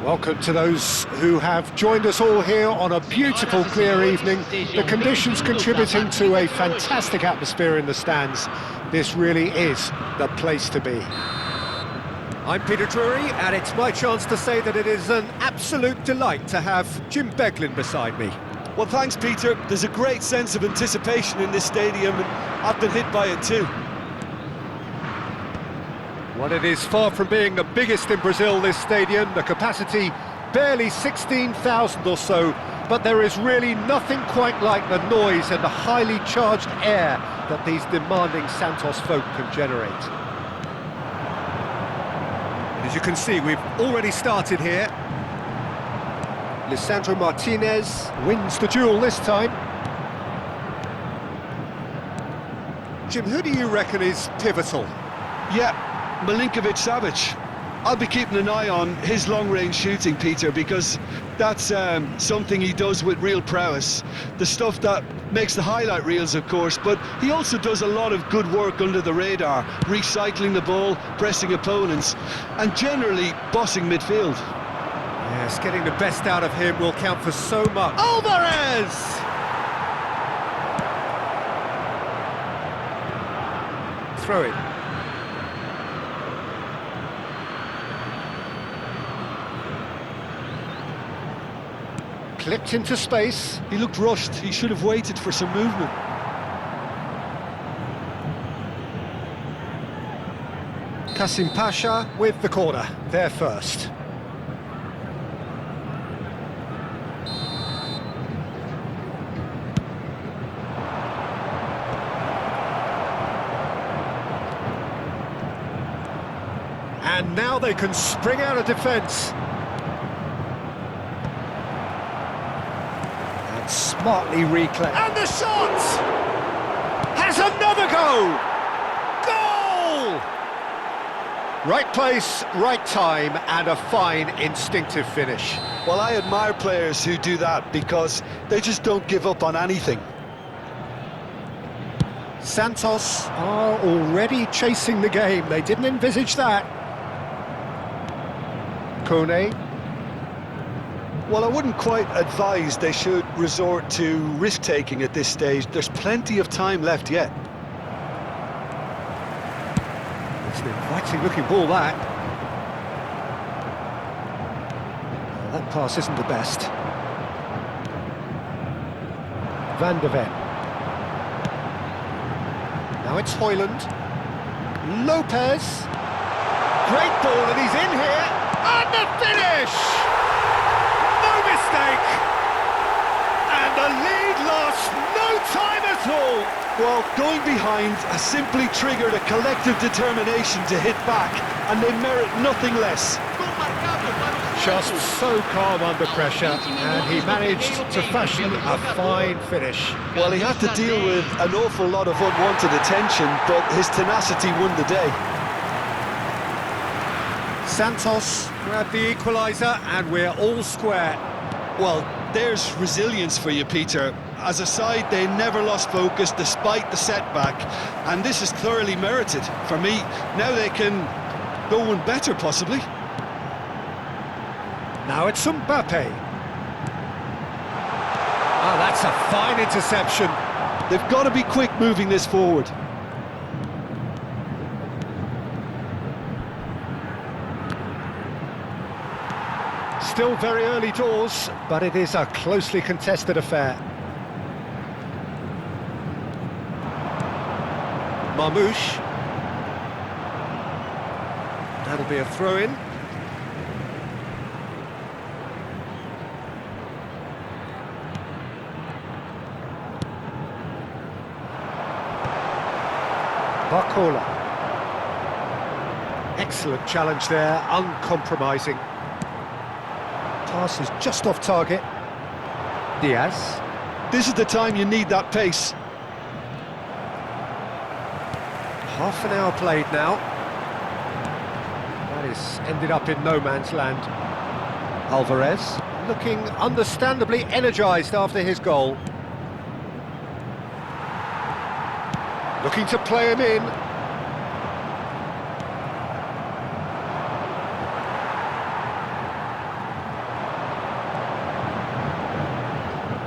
Welcome to those who have joined us all here on a beautiful, clear evening. The conditions contributing to a fantastic atmosphere in the stands. This really is the place to be. I'm Peter Drury, and it's my chance to say that it is an absolute delight to have Jim Beglin beside me. Well, thanks, Peter. There's a great sense of anticipation in this stadium, and I've been hit by it too. Well, it is far from being the biggest in Brazil, this stadium. The capacity barely 16,000 or so, but there is really nothing quite like the noise and the highly charged air that these demanding Santos folk can generate. And as you can see, we've already started here. Lisandro Martinez wins the duel this time. Jim, who do you reckon is pivotal? Yeah, Milinkovic-Savic. I'll be keeping an eye on his long-range shooting, Peter, because that's something he does with real prowess. The stuff that makes the highlight reels, of course, but he also does a lot of good work under the radar, recycling the ball, pressing opponents, and generally bossing midfield. Yes, getting the best out of him will count for so much. Alvarez! Throw it. Clipped into space. He looked rushed. He should have waited for some movement. Kasimpasa with the corner, there first. And now they can spring out of defence. And smartly reclaimed. And the shot! Has another go! Goal! Right place, right time, and a fine instinctive finish. Well, I admire players who do that because they just don't give up on anything. Santos are already chasing the game. They didn't envisage that. Kone. Well, I wouldn't quite advise they should resort to risk-taking at this stage. There's plenty of time left yet. It's an inviting-looking ball, that. Well, that pass isn't the best. Van de Ven. Now it's Højlund. Lopez. Great ball, and he's in here. And the finish! No mistake! And the lead lost no time at all! Well, going behind has simply triggered a collective determination to hit back, and they merit nothing less. Just so calm under pressure, and he managed to fashion a fine finish. Well, he had to deal with an awful lot of unwanted attention, but his tenacity won the day. Santos grabbed the equaliser, and we're all square. Well, there's resilience for you, Peter. As a side, they never lost focus despite the setback, and this is thoroughly merited. For me, now they can go one better, possibly. Now it's Mbappe. Oh, that's a fine interception. They've got to be quick moving this forward. still very early doors, but it is a closely contested affair. Marmouche. That'll be a throw-in. Barcola. Excellent challenge there, uncompromising. Pass is just off target. Diaz. This is the time you need that pace. Half an hour played now. That is ended up in no man's land. Alvarez looking understandably energised after his goal. Looking to play him in.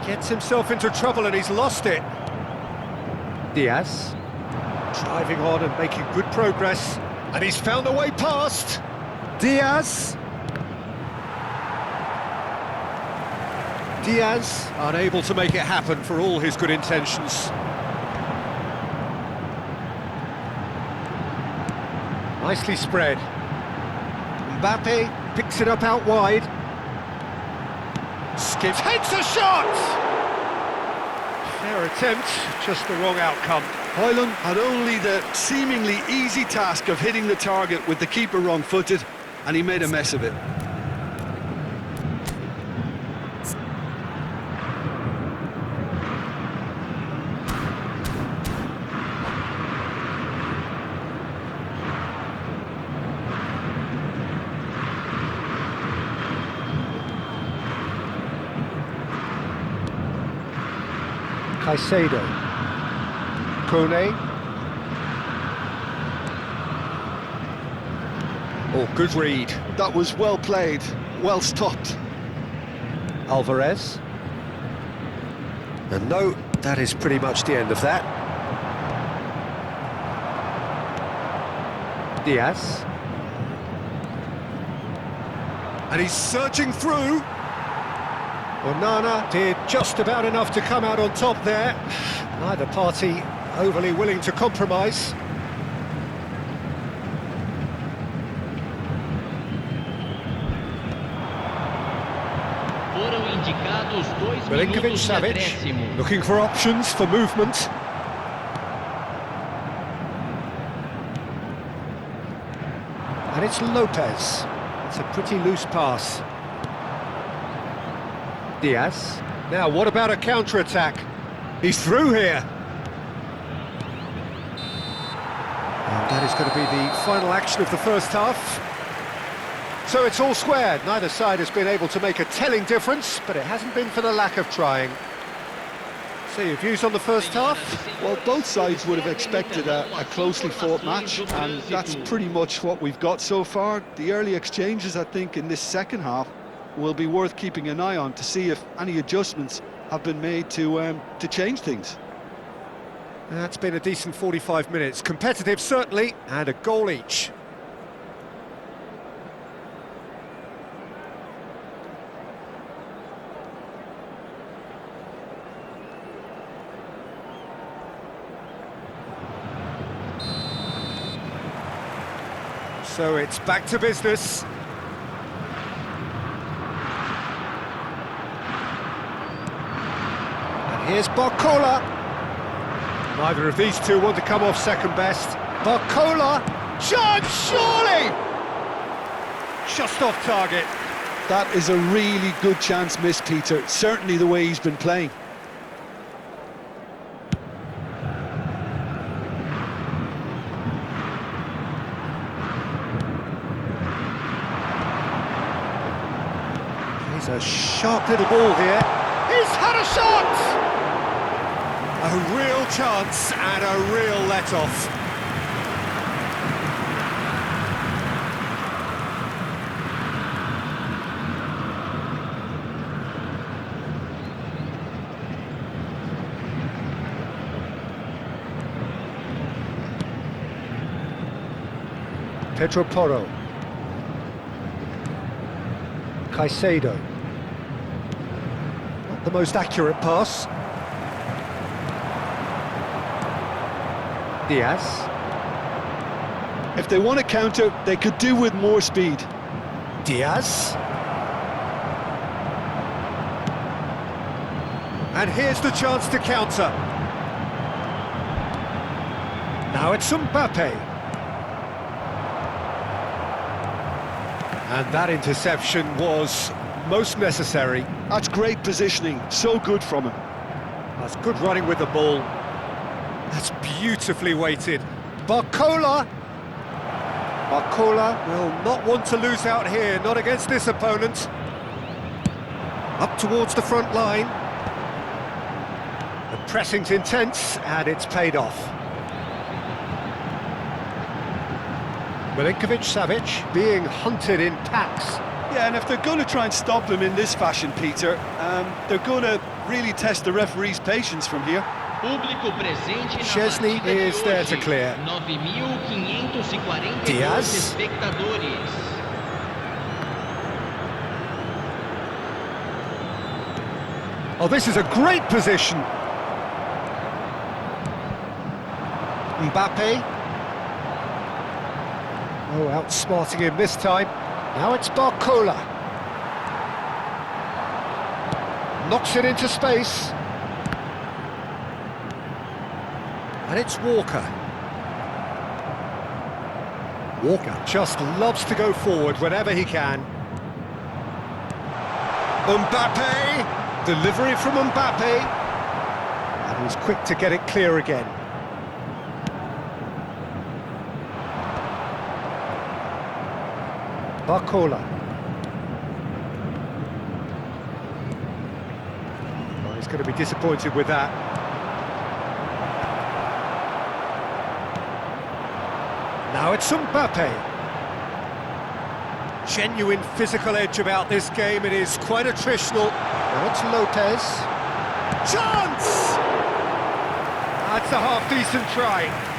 Gets himself into trouble and he's lost it. Diaz. Driving on and making good progress. And he's found a way past. Diaz. Diaz, unable to make it happen for all his good intentions. Nicely spread. Mbappe picks it up out wide. Skips, takes a shot! Fair attempt, just the wrong outcome. Højlund had only the seemingly easy task of hitting the target with the keeper wrong-footed, and he made a mess of it. Caicedo. Kone. Oh, good read. That was well played, well stopped. Alvarez. And no, that is pretty much the end of that. Diaz. And he's searching through. Onana did just about enough to come out on top there. Neither party overly willing to compromise. Milinkovic-Savic looking for options for movement. And it's Lopez. It's a pretty loose pass. Diaz. Now, what about a counter-attack? He's through here. And that is going to be the final action of the first half. So it's all squared. Neither side has been able to make a telling difference, but it hasn't been for the lack of trying. So your views on the first half? Well, both sides would have expected a closely fought match, and that's pretty much what we've got so far. The early exchanges, I think, in this second half will be worth keeping an eye on to see if any adjustments have been made to change things. That's been a decent 45 minutes. Competitive, certainly, and a goal each. So it's back to business. And here's Barcola. Neither of these two want to come off second best. Barcola, chance, surely! Just off target. That is a really good chance missed, Peter. Certainly the way he's been playing. He's a sharp little ball here. He's had a shot! A real chance and a real let-off. Pedro Porro. Caicedo. Not the most accurate pass. Diaz. If they want to counter, they could do with more speed. Diaz. And here's the chance to counter. Now it's Mbappe. And that interception was most necessary. That's great positioning, so good from him. That's good running with the ball. That's beautifully weighted. Barcola. Barcola will not want to lose out here, not against this opponent. Up towards the front line. The pressing's intense, and it's paid off. Milinkovic-Savic being hunted in packs. Yeah, and if they're going to try and stop him in this fashion, Peter, they're going to really test the referee's patience from here. Chesney is there to clear. Diaz. Oh, this is a great position. Mbappe. Oh, outsmarting him this time. Now it's Barcola. Knocks it into space. And it's Walker. Walker just loves to go forward whenever he can. Mbappe! Delivery from Mbappe. And he's quick to get it clear again. Barcola. Oh, he's going to be disappointed with that. Now it's Mbappe. Genuine physical edge about this game. It is quite attritional. Now it's Lopez. Chance! That's a half-decent try.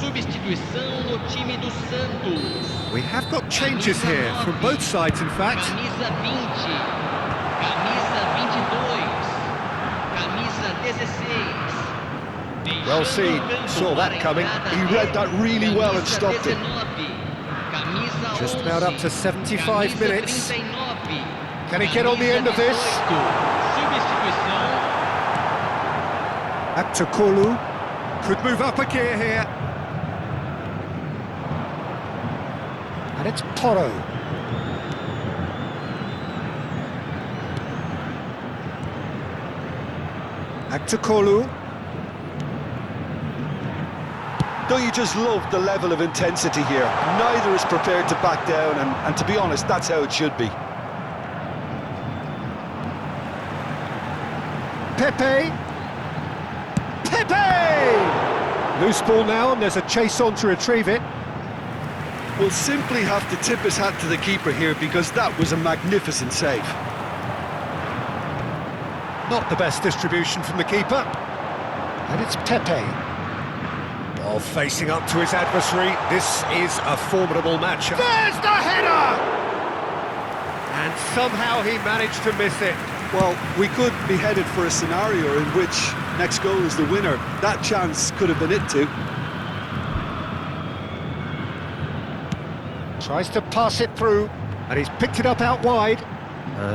Substituição no time do Santos. We have got changes here from both sides, in fact. Camisa 20, camisa 22, camisa 16. Well seen, saw that coming. He read that really well and stopped it. Just about up to 75 minutes. Can he get on the end of this? Aktakolu could move up a gear here. And it's Toro. Aktakolu. Don't you just love the level of intensity here? Neither is prepared to back down, and to be honest, that's how it should be. Pepe! Pepe! Loose ball now, and there's a chase on to retrieve it. We'll simply have to tip his hat to the keeper here, because that was a magnificent save. Not the best distribution from the keeper. And it's Pepe. While facing up to his adversary, this is a formidable match. There's the header! And somehow he managed to miss it. Well, we could be headed for a scenario in which next goal is the winner. That chance could have been it too. Tries to pass it through, and he's picked it up out wide.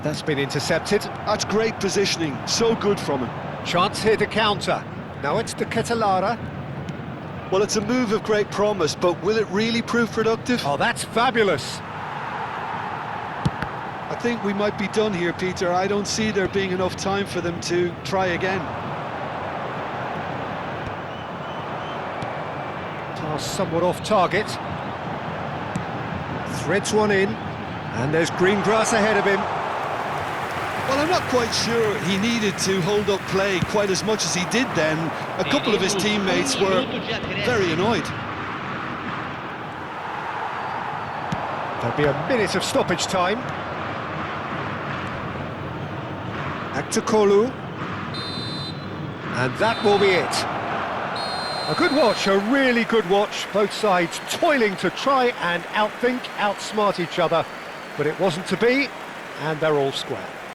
That's been intercepted. That's great positioning, so good from him. Chance here to counter. Now it's to Ketelara. Well, it's a move of great promise, but will it really prove productive? Oh, that's fabulous. I think we might be done here, Peter. I don't see there being enough time for them to try again. Pass somewhat off target. Threads one in, and there's green grass ahead of him. Well, I'm not quite sure he needed to hold up play quite as much as he did then. A couple of his teammates were very annoyed. There'll be a minute of stoppage time. Back to Kolu. And that will be it. A good watch, a really good watch. Both sides toiling to try and outsmart each other. But it wasn't to be, and they're all square.